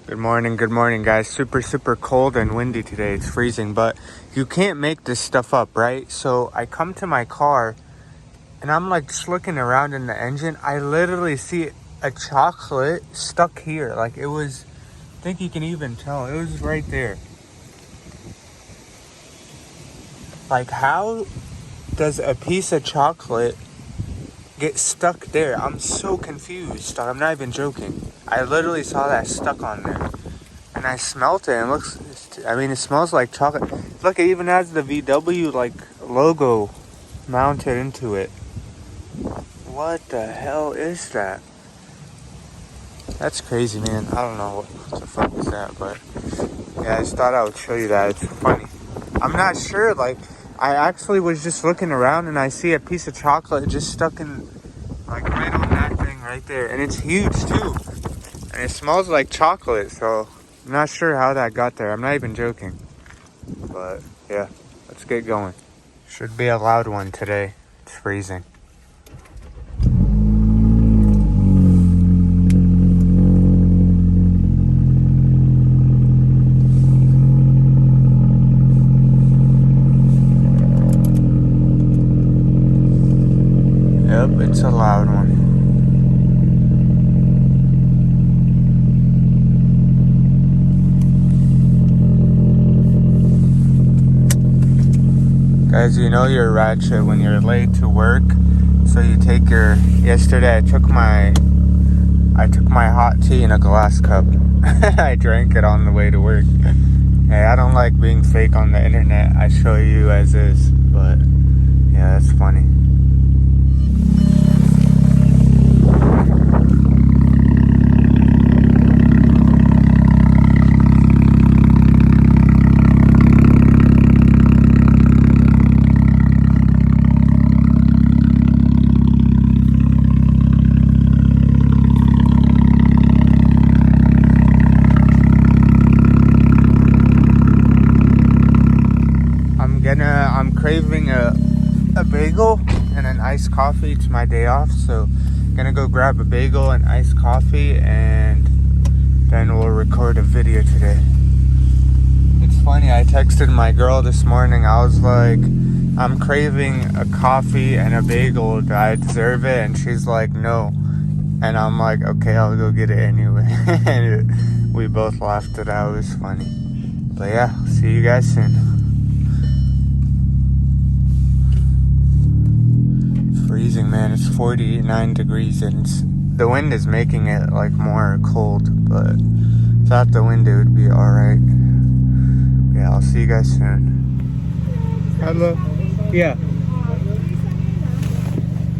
Good morning, guys. Super cold and windy today. It's freezing, but you can't make this stuff up, right? So I come to my car and I'm like just looking around in the engine. I literally see a chocolate stuck here. Like it was, I think you can even tell, it was right there. Like, how does a piece of chocolate get stuck there? I'm so confused. I'm not even joking. I literally saw that stuck on there. And I smelt it and it smells like chocolate. Look, it even has the VW like logo mounted into it. What the hell is that? That's crazy, man. I don't know what the fuck is that, but yeah, I just thought I would show you that. It's funny. I'm not sure, like, I actually was just looking around and I see a piece of chocolate just stuck in, like, right on that thing right there. And it's huge too. And it smells like chocolate, so I'm not sure how that got there. I'm not even joking. But yeah, let's get going. Should be a loud one today. It's freezing. Yep, it's a loud one. Guys, you know you're ratchet when you're late to work. So you take yesterday I took my hot tea in a glass cup. I drank it on the way to work. Hey, I don't like being fake on the internet. I show you as is, but yeah, that's funny. I'm craving a bagel and an iced coffee. It's my day off, so gonna go grab a bagel and iced coffee, and then we'll record a video today. It's funny, I texted my girl this morning. I was like, I'm craving a coffee and a bagel. Do I deserve it? And she's like, no. And I'm like, okay, I'll go get it anyway. And we both laughed it out. It was funny. But yeah, see you guys soon. Freezing, man. It's 49 degrees and the wind is making it like more cold, but without the wind it would be alright. Yeah, I'll see you guys soon. Hello. Yeah.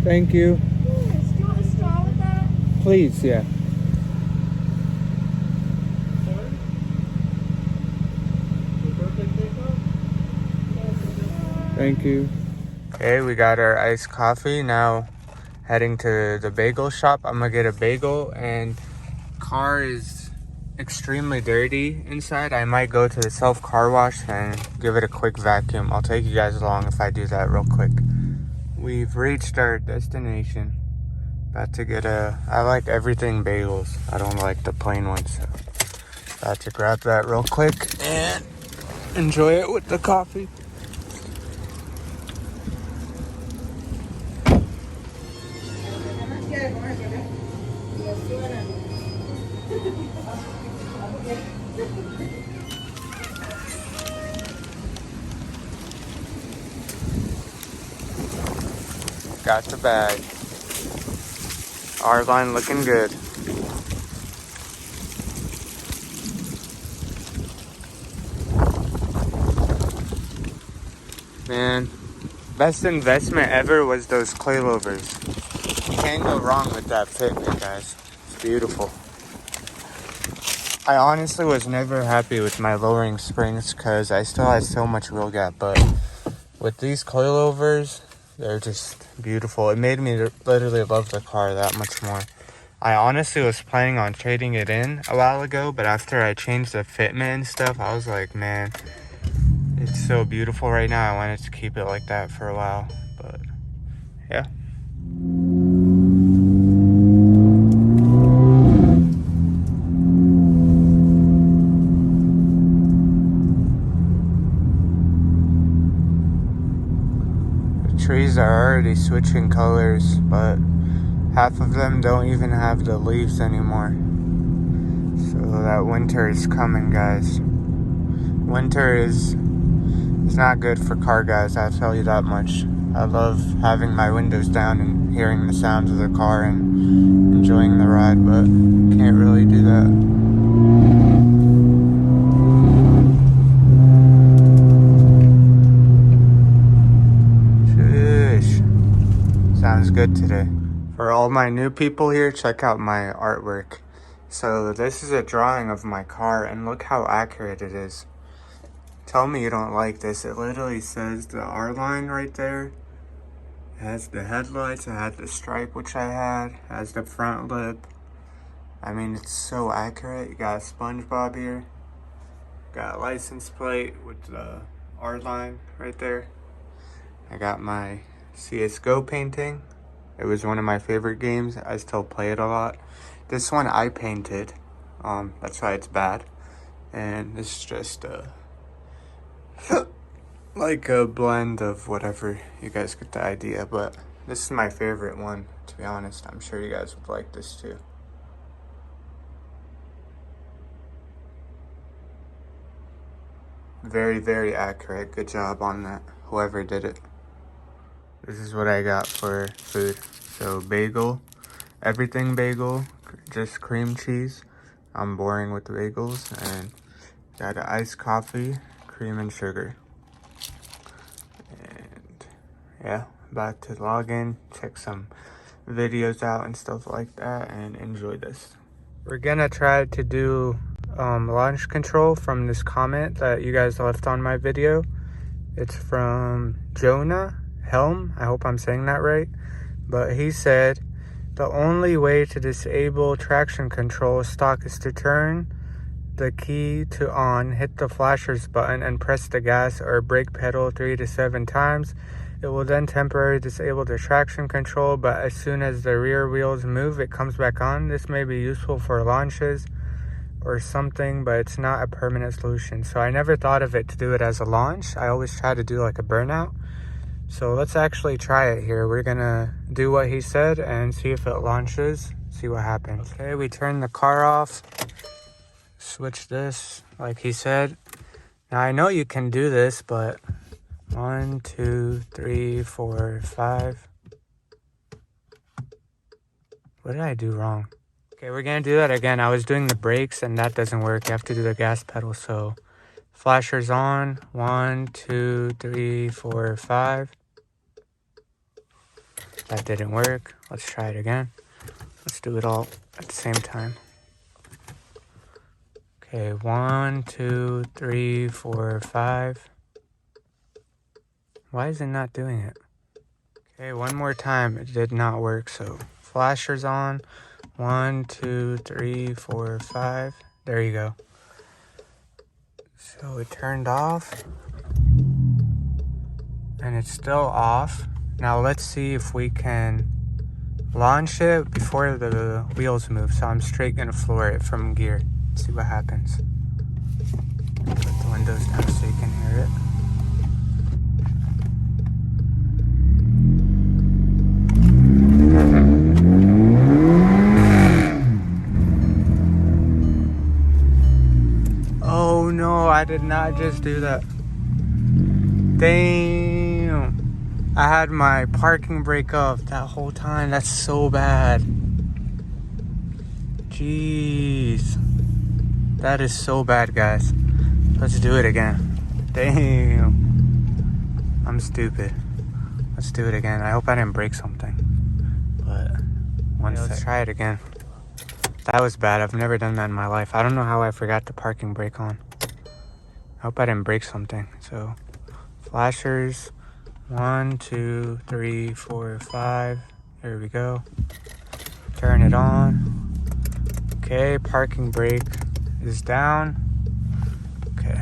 Thank you. Do you want a straw with that? Please, yeah. Thank you. Okay, we got our iced coffee. Now heading to the bagel shop. I'm gonna get a bagel, and car is extremely dirty inside. I might go to the self car wash and give it a quick vacuum. I'll take you guys along if I do that real quick. We've reached our destination. About to get I like everything bagels. I don't like the plain ones. So about to grab that real quick and enjoy it with the coffee. Got the bag. Our line looking good. Man, best investment ever was those coilovers. You can't go wrong with that fitment, guys. It's beautiful. I honestly was never happy with my lowering springs because I still had so much wheel gap, but with these coilovers, they're just beautiful. It made me literally love the car that much more. I honestly was planning on trading it in a while ago, but after I changed the fitment and stuff, I was like, man, it's so beautiful right now. I wanted to keep it like that for a while, but yeah. trees are already switching colors, but half of them don't even have the leaves anymore. So that winter is coming, guys. Winter is not good for car guys, I'll tell you that much. I love having my windows down and hearing the sounds of the car and enjoying the ride, but can't really do that. Sheesh. Sounds good today. For all my new people here, check out my artwork. So this is a drawing of my car, and look how accurate it is. Tell me you don't like this. It literally says the R line right there. It has the headlights, it had the stripe which I had, it has the front lip. I mean, it's so accurate. You got a SpongeBob here. Got a license plate with the R line right there. I got my CSGO painting. It was one of my favorite games. I still play it a lot. This one I painted. That's why it's bad. And this is just like a blend of whatever. You guys get the idea, but this is my favorite one, to be honest. I'm sure you guys would like this too. Very, very accurate. Good job on that, whoever did it. This is what I got for food. So bagel, everything bagel, just cream cheese. I'm boring with the bagels. And got an iced coffee, cream and sugar. Yeah, about to log in, check some videos out and stuff like that, and enjoy this. We're gonna try to do launch control from this comment that you guys left on my video. It's from Jonah Helm. I hope I'm saying that right. But he said, the only way to disable traction control stock is to turn the key to on, hit the flashers button, and press the gas or brake pedal 3 to 7 times. It will then temporarily disable the traction control, but as soon as the rear wheels move, it comes back on. This may be useful for launches or something, but it's not a permanent solution. So I never thought of it to do it as a launch. I always try to do like a burnout. So let's actually try it here. We're gonna do what he said and see if it launches, see what happens. Okay, we turn the car off, switch this like he said. Now I know you can do this, but 1, 2, 3, 4, 5. What did I do wrong? Okay, we're gonna do that again. I was doing the brakes and that doesn't work. You have to do the gas pedal. So flashers on. 1, 2, 3, 4, 5. That didn't work. Let's try it again. Let's do it all at the same time. Okay, 1, 2, 3, 4, 5. Why is it not doing it? Okay, one more time. It did not work. So flashers on. 1, 2, 3, 4, 5. There you go. So it turned off. And it's still off. Now let's see if we can launch it before the wheels move. So I'm straight gonna floor it from gear. See what happens. Put the windows down so you can hear it. Oh no, I did not just do that. Damn. I had my parking brake off that whole time. That's so bad. Jeez. That is so bad, guys. Let's do it again. Damn. I'm stupid. Let's do it again. I hope I didn't break something. But let's try it again. That was bad. I've never done that in my life. I don't know how I forgot the parking brake on. I hope I didn't break something. So flashers. 1, 2, 3, 4, 5. Here we go. Turn it on. Okay, parking brake is down. Okay.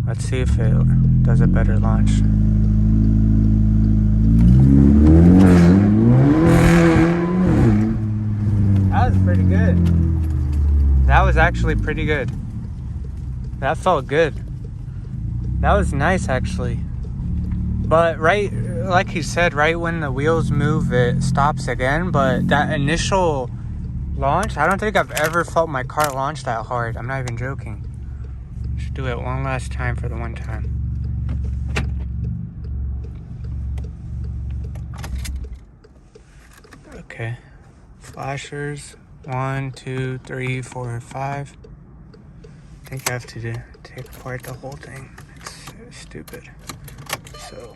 Let's see if it does a better launch. That was pretty good. That was actually pretty good. That felt good. That was nice, actually. But right, like he said, right when the wheels move, it stops again. But that initial launch, I don't think I've ever felt my car launch that hard. I'm not even joking. Should do it one last time for the one time. Okay. Flashers. 1, 2, 3, 4, 5. I think I have to take apart the whole thing. It's stupid. So,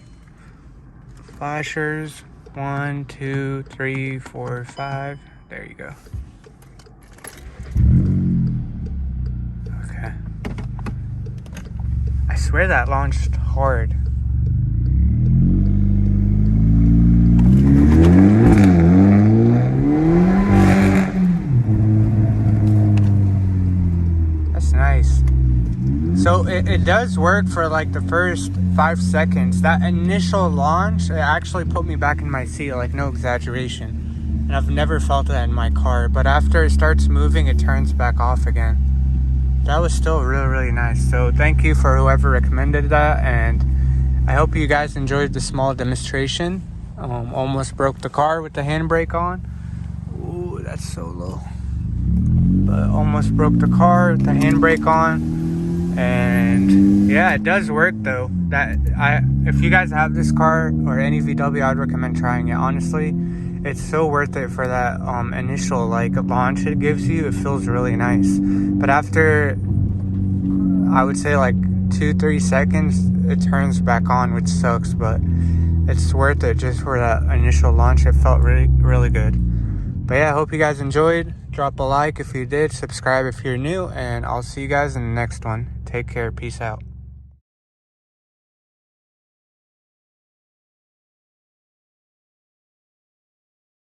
flashers. 1, 2, 3, 4, 5. There you go. Okay. I swear that launched hard. That's nice. So it does work for like the first 5 seconds. That initial launch, it actually put me back in my seat, like no exaggeration. And I've never felt that in my car. But after it starts moving, it turns back off again. That was still really, really nice. So thank you for whoever recommended that. And I hope you guys enjoyed the small demonstration. Almost broke the car with the handbrake on. Ooh, that's so low. But almost broke the car with the handbrake on. And yeah, it does work though. If you guys have this car or any VW, I'd recommend trying it. Honestly, it's so worth it for that initial like launch it gives you. It feels really nice. But after, I would say like 2-3 seconds, it turns back on, which sucks. But it's worth it just for that initial launch. It felt really, really good. But yeah, I hope you guys enjoyed. Drop a like if you did, subscribe if you're new, and I'll see you guys in the next one. Take care. Peace out.